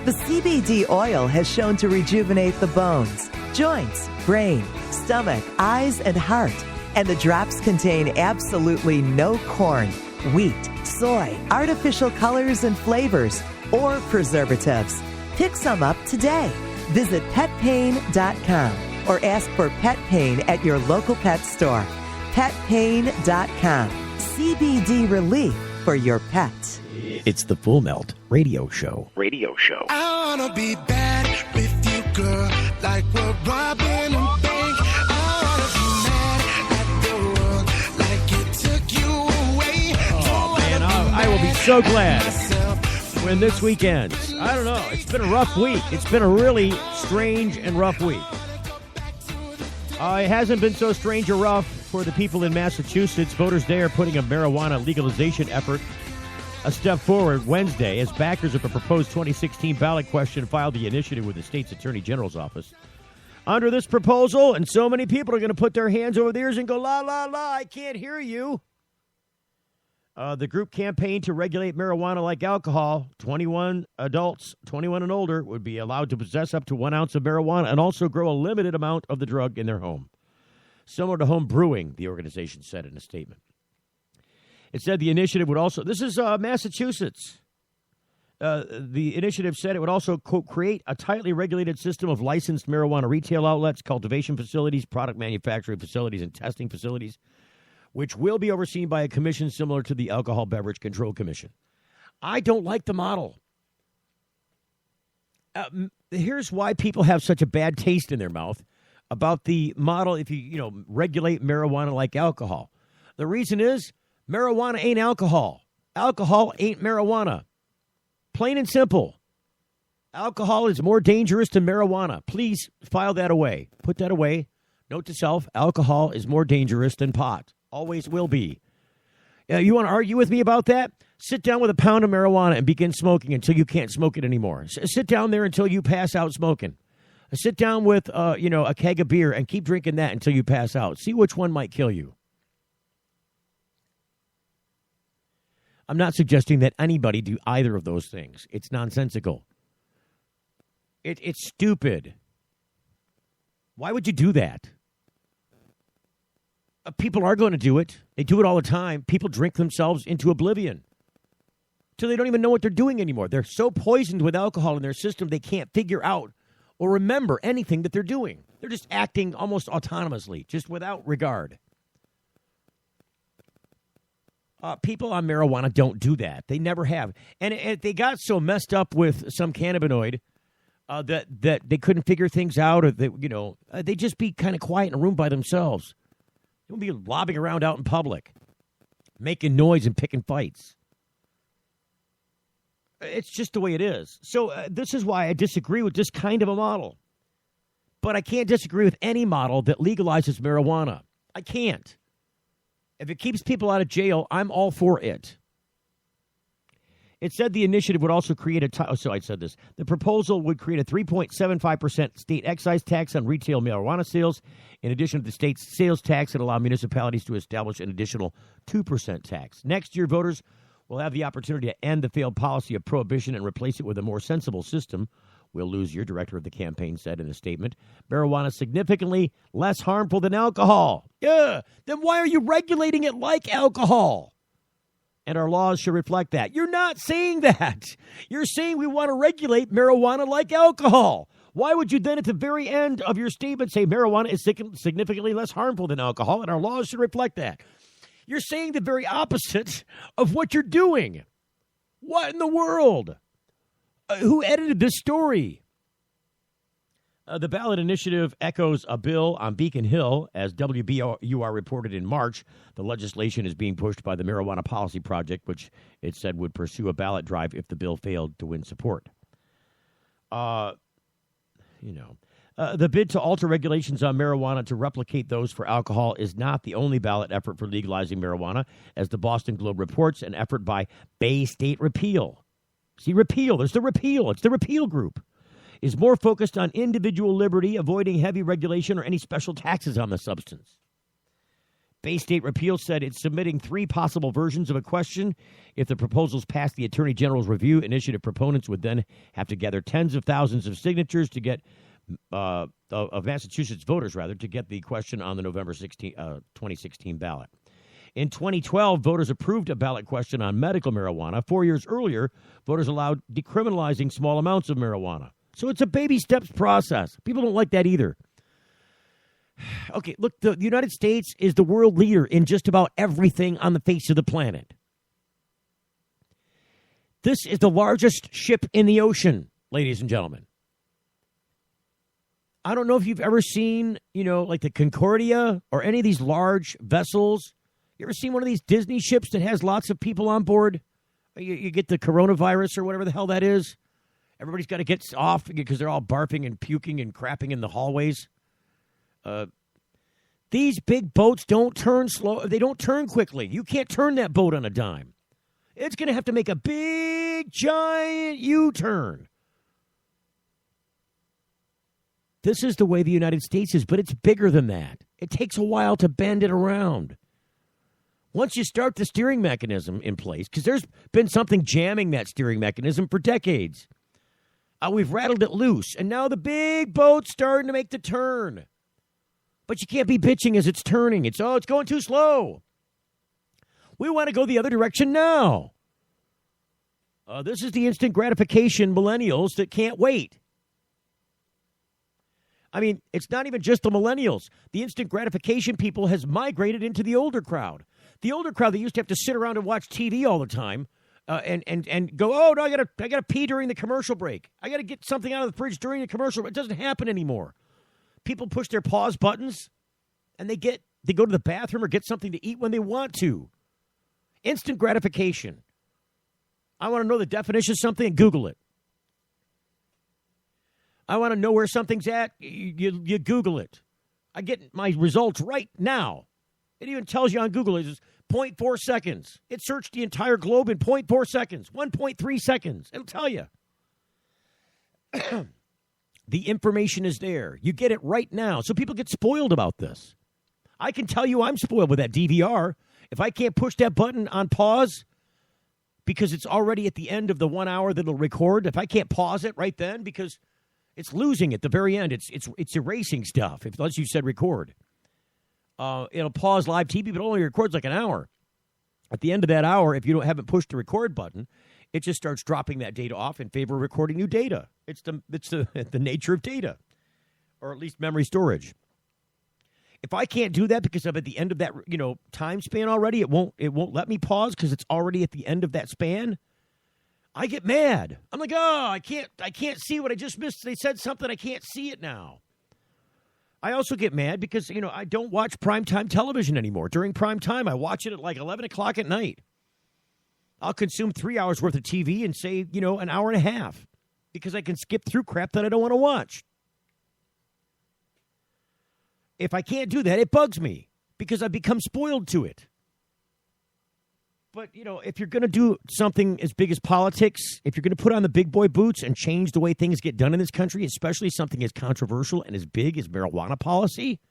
The CBD oil has shown to rejuvenate the bones, joints, brain, stomach, eyes, and heart. And the drops contain absolutely no corn, wheat, soy, artificial colors and flavors, or preservatives. Pick some up today. Visit petpain.com or ask for Pet Pain at your local pet store. Petpain.com. CBD relief for your pet. It's the Full Melt Radio Show. I wanna be bad with you, girl, like we're robbing a bank. I wanna be mad at the world, like it took you away. Oh, man, I will be so glad when this week ends. I don't know. It's been a rough week. It's been a really strange and rough week. It hasn't been so strange or rough for the people in Massachusetts. Voters there are putting a marijuana legalization effort a step forward Wednesday as backers of a proposed 2016 ballot question filed the initiative with the state's attorney general's office. Under this proposal, and so many people are going to put their hands over their ears and go, la, la, la, I can't hear you. The group campaigned to regulate marijuana like alcohol. 21 adults, 21 and older, would be allowed to possess up to 1 ounce of marijuana and also grow a limited amount of the drug in their home. Similar to home brewing, the organization said in a statement. It said the initiative would also, this is Massachusetts. The initiative said it would also, quote, create a tightly regulated system of licensed marijuana retail outlets, cultivation facilities, product manufacturing facilities, and testing facilities, which will be overseen by a commission similar to the Alcohol Beverage Control Commission. I don't like the model. Here's why people have such a bad taste in their mouth about the model if you regulate marijuana like alcohol. The reason is marijuana ain't alcohol. Alcohol ain't marijuana. Plain and simple. Alcohol is more dangerous than marijuana. Please file that away. Put that away. Note to self, alcohol is more dangerous than pot. Always will be. You want to argue with me about that? Sit down with a pound of marijuana and begin smoking until you can't smoke it anymore. Sit down there until you pass out smoking. Sit down with a keg of beer and keep drinking that until you pass out. See which one might kill you. I'm not suggesting that anybody do either of those things. It's nonsensical. It's stupid. Why would you do that? People are going to do it. They do it all the time. People drink themselves into oblivion till they don't even know what they're doing anymore. They're so poisoned with alcohol in their system they can't figure out or remember anything that they're doing. They're just acting almost autonomously, just without regard. People on marijuana don't do that. They never have. And they got so messed up with some cannabinoid that they couldn't figure things out, or they'd just be kind of quiet in a room by themselves. They won't be lobbing around out in public, making noise and picking fights. It's just the way it is. So this is why I disagree with this kind of a model. But I can't disagree with any model that legalizes marijuana. I can't. If it keeps people out of jail, I'm all for it. It said the initiative would also create the proposal would create a 3.75% state excise tax on retail marijuana sales, in addition to the state's sales tax that allow municipalities to establish an additional 2% tax. Next year, voters will have the opportunity to end the failed policy of prohibition and replace it with a more sensible system. Will lose your director of the campaign said in a statement. Marijuana is significantly less harmful than alcohol. Yeah, then why are you regulating it like alcohol? And our laws should reflect that. You're not saying that. You're saying we want to regulate marijuana like alcohol. Why would you then at the very end of your statement say marijuana is significantly less harmful than alcohol and our laws should reflect that? You're saying the very opposite of what you're doing. What in the world? Who edited this story? The ballot initiative echoes a bill on Beacon Hill. As WBUR reported in March, the legislation is being pushed by the Marijuana Policy Project, which it said would pursue a ballot drive if the bill failed to win support. The bid to alter regulations on marijuana to replicate those for alcohol is not the only ballot effort for legalizing marijuana. As the Boston Globe reports, an effort by Bay State Repeal. See, repeal. There's the repeal. It's the repeal group. Is more focused on individual liberty, avoiding heavy regulation or any special taxes on the substance. Bay State Repeal said it's submitting 3 possible versions of a question. If the proposals pass the Attorney General's review, initiative proponents would then have to gather tens of thousands of signatures to get of Massachusetts voters, rather, to get the question on the November 2016 ballot. In 2012, voters approved a ballot question on medical marijuana. 4 years earlier, voters allowed decriminalizing small amounts of marijuana. So it's a baby steps process. People don't like that either. Okay, look, the United States is the world leader in just about everything on the face of the planet. This is the largest ship in the ocean, ladies and gentlemen. I don't know if you've ever seen, like the Concordia or any of these large vessels. You ever seen one of these Disney ships that has lots of people on board? You get the coronavirus or whatever the hell that is. Everybody's got to get off because they're all barfing and puking and crapping in the hallways. These big boats don't turn slow. They don't turn quickly. You can't turn that boat on a dime. It's going to have to make a big, giant U-turn. This is the way the United States is, but it's bigger than that. It takes a while to bend it around. Once you start the steering mechanism in place, because there's been something jamming that steering mechanism for decades. We've rattled it loose, and now the big boat's starting to make the turn. But you can't be bitching as it's turning. It's going too slow. We want to go the other direction now. This is the instant gratification millennials that can't wait. I mean, it's not even just the millennials. The instant gratification people has migrated into the older crowd. The older crowd that used to have to sit around and watch TV all the time and go, oh, no, I gotta pee during the commercial break. I got to get something out of the fridge during the commercial break. It doesn't happen anymore. People push their pause buttons, and they go to the bathroom or get something to eat when they want to. Instant gratification. I want to know the definition of something and Google it. I want to know where something's at. You Google it. I get my results right now. It even tells you on Google it's 0.4 seconds. It searched the entire globe in 0.4 seconds, 1.3 seconds. It'll tell you. The information is there. You get it right now. So people get spoiled about this. I can tell you I'm spoiled with that DVR. If I can't push that button on pause because it's already at the end of the 1 hour that it'll record, if I can't pause it right then because it's losing at the very end, it's erasing stuff. Unless you said record. It'll pause live TV, but it only records like an hour. At the end of that hour, if you haven't pushed the record button, it just starts dropping that data off in favor of recording new data. It's the nature of data, or at least memory storage. If I can't do that because I'm at the end of that time span already, it won't let me pause because it's already at the end of that span. I get mad. I'm like, I can't see what I just missed. They said something, I can't see it now. I also get mad because, I don't watch primetime television anymore. During prime time, I watch it at like 11 o'clock at night. I'll consume 3 hours worth of TV and say, an hour and a half because I can skip through crap that I don't want to watch. If I can't do that, it bugs me because I've become spoiled to it. But, if you're going to do something as big as politics, if you're going to put on the big boy boots and change the way things get done in this country, especially something as controversial and as big as marijuana policy,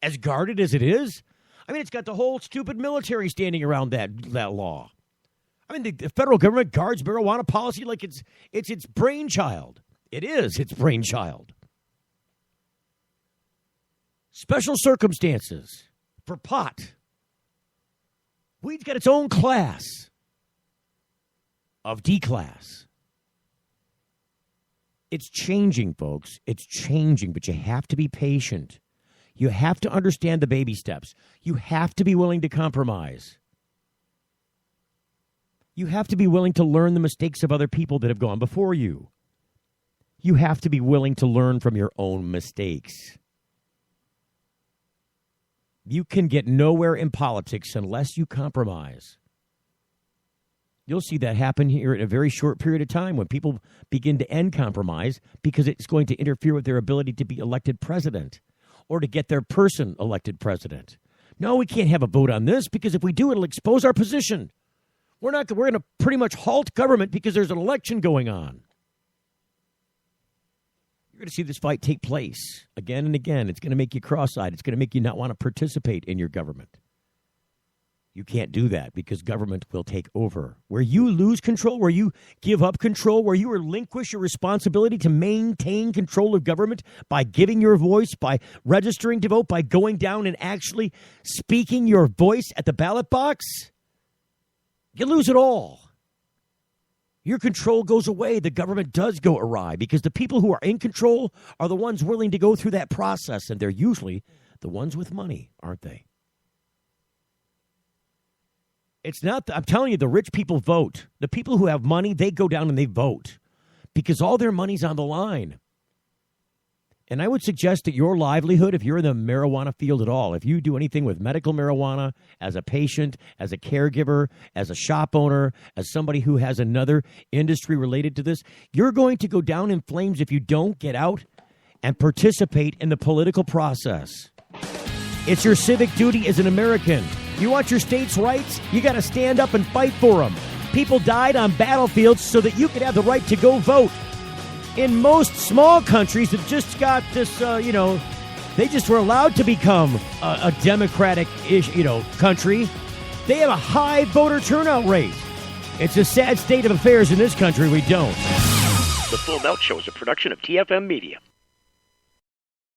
as guarded as it is, I mean, it's got the whole stupid military standing around that law. I mean, the federal government guards marijuana policy like it's its brainchild. It is its brainchild. Special circumstances for pot. Weed's got its own class of D-class. It's changing, folks. It's changing, but you have to be patient. You have to understand the baby steps. You have to be willing to compromise. You have to be willing to learn the mistakes of other people that have gone before you. You have to be willing to learn from your own mistakes. You can get nowhere in politics unless you compromise. You'll see that happen here in a very short period of time when people begin to end compromise because it's going to interfere with their ability to be elected president or to get their person elected president. No, we can't have a vote on this because if we do, it'll expose our position. We're going to pretty much halt government because there's an election going on. You're going to see this fight take place again and again. It's going to make you cross-eyed. It's going to make you not want to participate in your government. You can't do that because government will take over. Where you lose control, where you give up control, where you relinquish your responsibility to maintain control of government by giving your voice, by registering to vote, by going down and actually speaking your voice at the ballot box, you lose it all. Your control goes away. The government does go awry because the people who are in control are the ones willing to go through that process, and they're usually the ones with money, aren't they? It's not, I'm telling you, the rich people vote. The people who have money, they go down and they vote because all their money's on the line. And I would suggest that your livelihood, if you're in the marijuana field at all, if you do anything with medical marijuana, as a patient, as a caregiver, as a shop owner, as somebody who has another industry related to this, you're going to go down in flames if you don't get out and participate in the political process. It's your civic duty as an American. You want your state's rights? You got to stand up and fight for them. People died on battlefields so that you could have the right to go vote. In most small countries that just got this, they just were allowed to become a democratic-ish, country. They have a high voter turnout rate. It's a sad state of affairs in this country. We don't. The Full Melt Show is a production of TFM Media.